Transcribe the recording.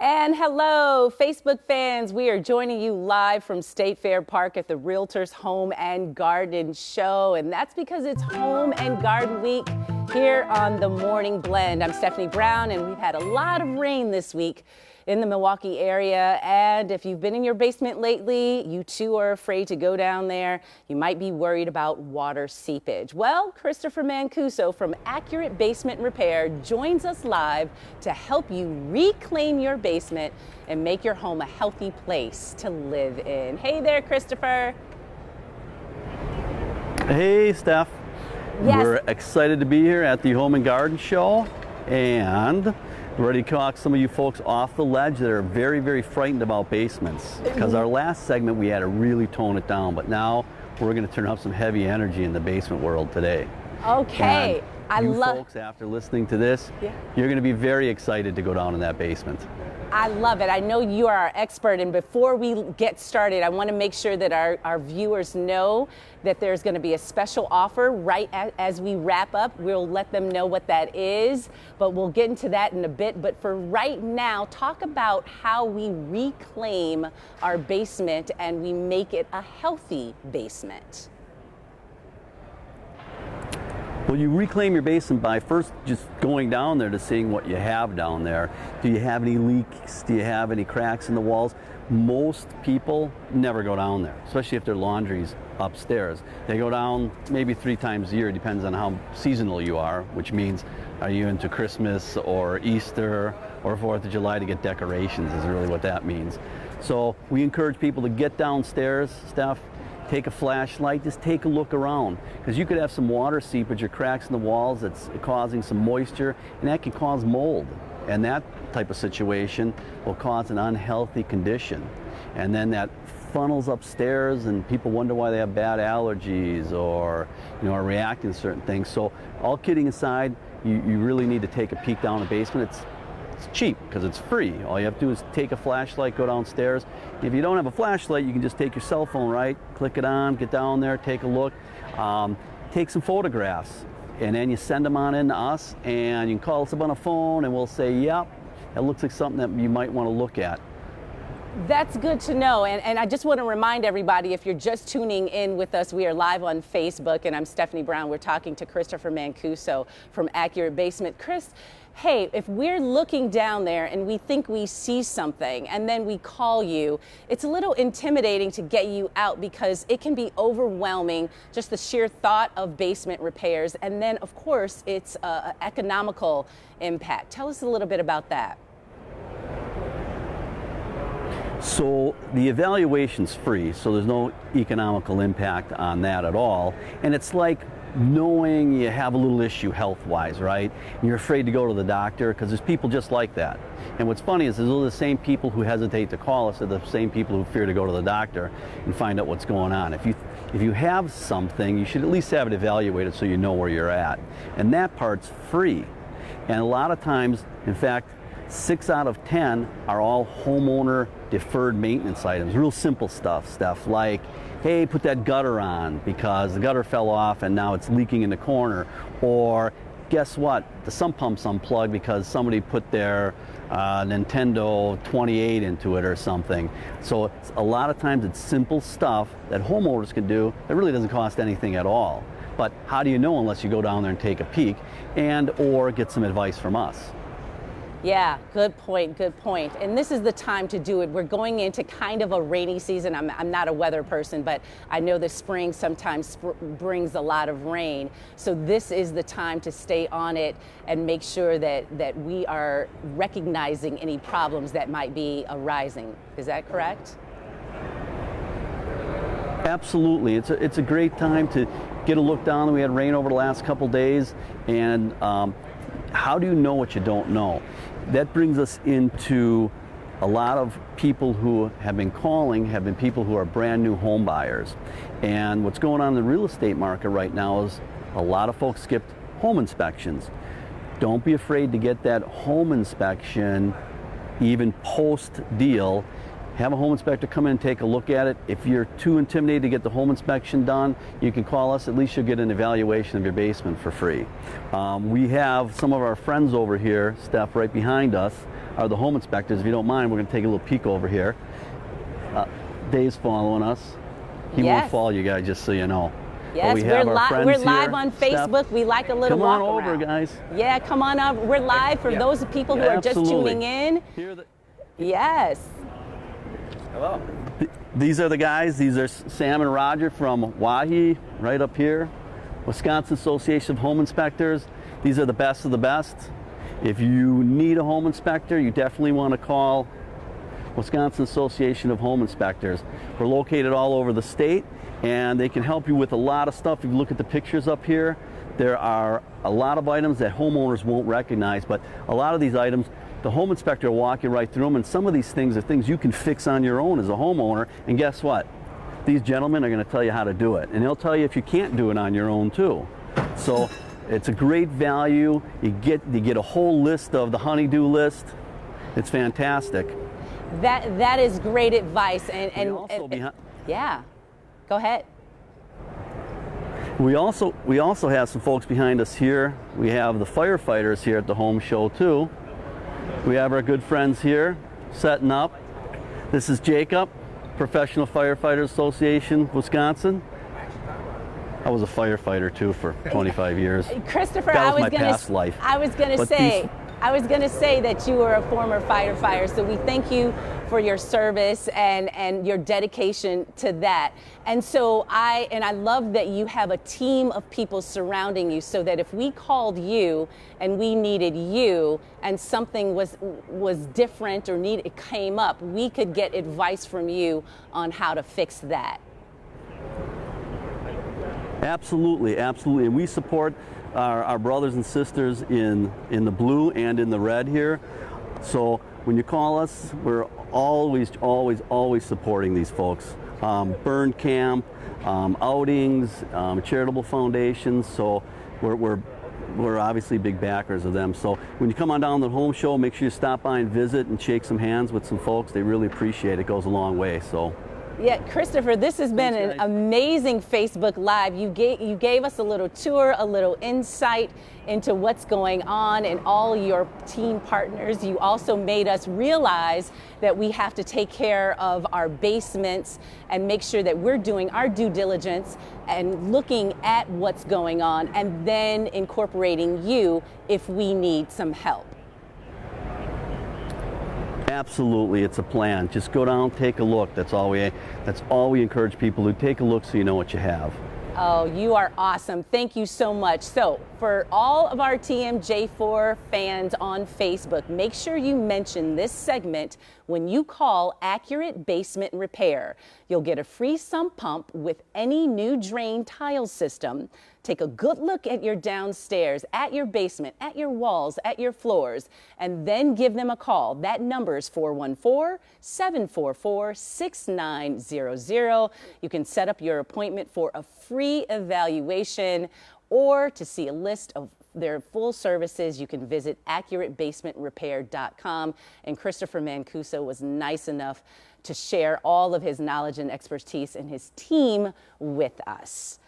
And hello, Facebook fans. We are joining you live from State Fair Park at the Realtors Home and Garden Show. And that's because it's Home and Garden Week here on the Morning Blend. I'm Stephanie Brown, and we've had a lot of rain this week in the Milwaukee area. And if you've been in your basement lately, you too are afraid to go down there. You might be worried about water seepage. Well, Christopher Mancuso from Accurate Basement Repair joins us live to help you reclaim your basement and make your home a healthy place to live in. Hey there, Christopher. Hey, Steph. Yes. We're excited to be here at the Home and Garden Show, and ready to talk some of you folks off the ledge that are very, very frightened about basements. Because our last segment we had to really tone it down, but now we're going to turn up some heavy energy in the basement world today. Okay. And you folks, after listening to this, you're going to be very excited to go down in that basement. I love it. I know you are our expert, and before we get started, I want to make sure that our viewers know that there's going to be a special offer right as we wrap up. We'll let them know what that is, but we'll get into that in a bit. But for right now, talk about how we reclaim our basement and we make it a healthy basement. Well, you reclaim your basement by first just going down there to seeing what you have down there. Do you have any leaks? Do you have any cracks in the walls? Most people never go down there, especially if their laundry's upstairs. They go down maybe 3 times a year, depends on how seasonal you are, which means are you into Christmas or Easter or 4th of July to get decorations is really what that means. So we encourage people to get downstairs, Steph, take a flashlight, just take a look around, because you could have some water seepage or cracks in the walls that's causing some moisture, and that can cause mold, and that type of situation will cause an unhealthy condition, and then that funnels upstairs and people wonder why they have bad allergies or are reacting to certain things. So all kidding aside, you really need to take a peek down the basement. It's cheap because it's free. All you have to do is take a flashlight, go downstairs. If you don't have a flashlight, you can just take your cell phone, right? Click it on, get down there, take a look, take some photographs, and then you send them on in to us, and you can call us up on a phone, and we'll say, yep, that looks like something that you might want to look at. That's good to know. And I just want to remind everybody, if you're just tuning in with us, we are live on Facebook, and I'm Stephanie Brown. We're talking to Christopher Mancuso from Accurate Basement. Chris, hey, if we're looking down there and we think we see something and then we call you, it's a little intimidating to get you out because it can be overwhelming, just the sheer thought of basement repairs. And then, of course, it's an economical impact. Tell us a little bit about that. So the evaluation's free, so there's no economical impact on that at all. And it's like knowing you have a little issue health-wise, right? And you're afraid to go to the doctor because there's people just like that. And what's funny is those are the same people who hesitate to call us are the same people who fear to go to the doctor and find out what's going on. If you have something, you should at least have it evaluated so you know where you're at. And that part's free. And a lot of times, in fact, 6 out of 10 are all homeowner deferred maintenance items, real simple stuff like, hey, put that gutter on because the gutter fell off and now it's leaking in the corner, or guess what, the sump pump's unplugged because somebody put their Nintendo 28 into it or something. So a lot of times it's simple stuff that homeowners can do that really doesn't cost anything at all. But how do you know unless you go down there and take a peek and or get some advice from us? Yeah, good point, good point. And this is the time to do it. We're going into kind of a rainy season. I'm not a weather person, but I know the spring sometimes brings a lot of rain. So this is the time to stay on it and make sure that we are recognizing any problems that might be arising. Is that correct? Absolutely. It's a great time to get a look down. We had rain over the last couple days, and how do you know what you don't know? That brings us into a lot of people who have been calling, have been people who are brand new home buyers. And what's going on in the real estate market right now is a lot of folks skipped home inspections. Don't be afraid to get that home inspection even post deal. have a home inspector come in and take a look at it. If you're too intimidated to get the home inspection done, you can call us. At least you'll get an evaluation of your basement for free. We have some of our friends over here, Steph, right behind us, are the home inspectors. If you don't mind, we're going to take a little peek over here. Dave's following us. He won't follow you guys, just so you know. Yes, we're live on Facebook. Steph, we like a little walk around. Come on over, guys. Yeah, come on up. We're live for those people who are just tuning in. Yes. Hello. These are the guys. These are Sam and Roger from Wahi, right up here. Wisconsin Association of Home Inspectors. These are the best of the best. If you need a home inspector, you definitely want to call Wisconsin Association of Home Inspectors. We're located all over the state, and they can help you with a lot of stuff. If you look at the pictures up here, there are a lot of items that homeowners won't recognize, but a lot of these items, the home inspector will walk you right through them, and some of these things are things you can fix on your own as a homeowner, and guess what? These gentlemen are going to tell you how to do it, and they'll tell you if you can't do it on your own too. So it's a great value. You get a whole list of the honey-do list. It's fantastic. That is great advice, yeah, go ahead. We also have some folks behind us here. We have the firefighters here at the home show too. We have our good friends here setting up. This is Jacob, Professional Firefighters Association, Wisconsin. I was a firefighter too for 25 years. Christopher, that was my past life. I was going to say that you were a former firefighter, so we thank you for your service and your dedication to that. And so I love that you have a team of people surrounding you, so that if we called you and we needed you and something was different or it came up, we could get advice from you on how to fix that. Absolutely, absolutely. And we support our brothers and sisters in the blue and in the red here. So when you call us, we're always supporting these folks. Burn camp, outings, charitable foundations. So we're obviously big backers of them. So when you come on down to the home show, make sure you stop by and visit and shake some hands with some folks. They really appreciate it. It goes a long way. So. Yeah, Christopher, this has been an amazing Facebook Live. You gave us a little tour, a little insight into what's going on and all your team partners. You also made us realize that we have to take care of our basements and make sure that we're doing our due diligence and looking at what's going on, and then incorporating you if we need some help. Absolutely, it's a plan. Just go down, take a look. That's all we encourage people to take a look, so you know what you have. Oh, you are awesome. Thank you so much. So for all of our TMJ4 fans on Facebook, make sure you mention this segment when you call Accurate Basement Repair. You'll get a free sump pump with any new drain tile system. Take a good look at your downstairs, at your basement, at your walls, at your floors, and then give them a call. That number is 414-744-6900. You can set up your appointment for a free evaluation, or to see a list of their full services, you can visit accuratebasementrepair.com. And Christopher Mancuso was nice enough to share all of his knowledge and expertise and his team with us.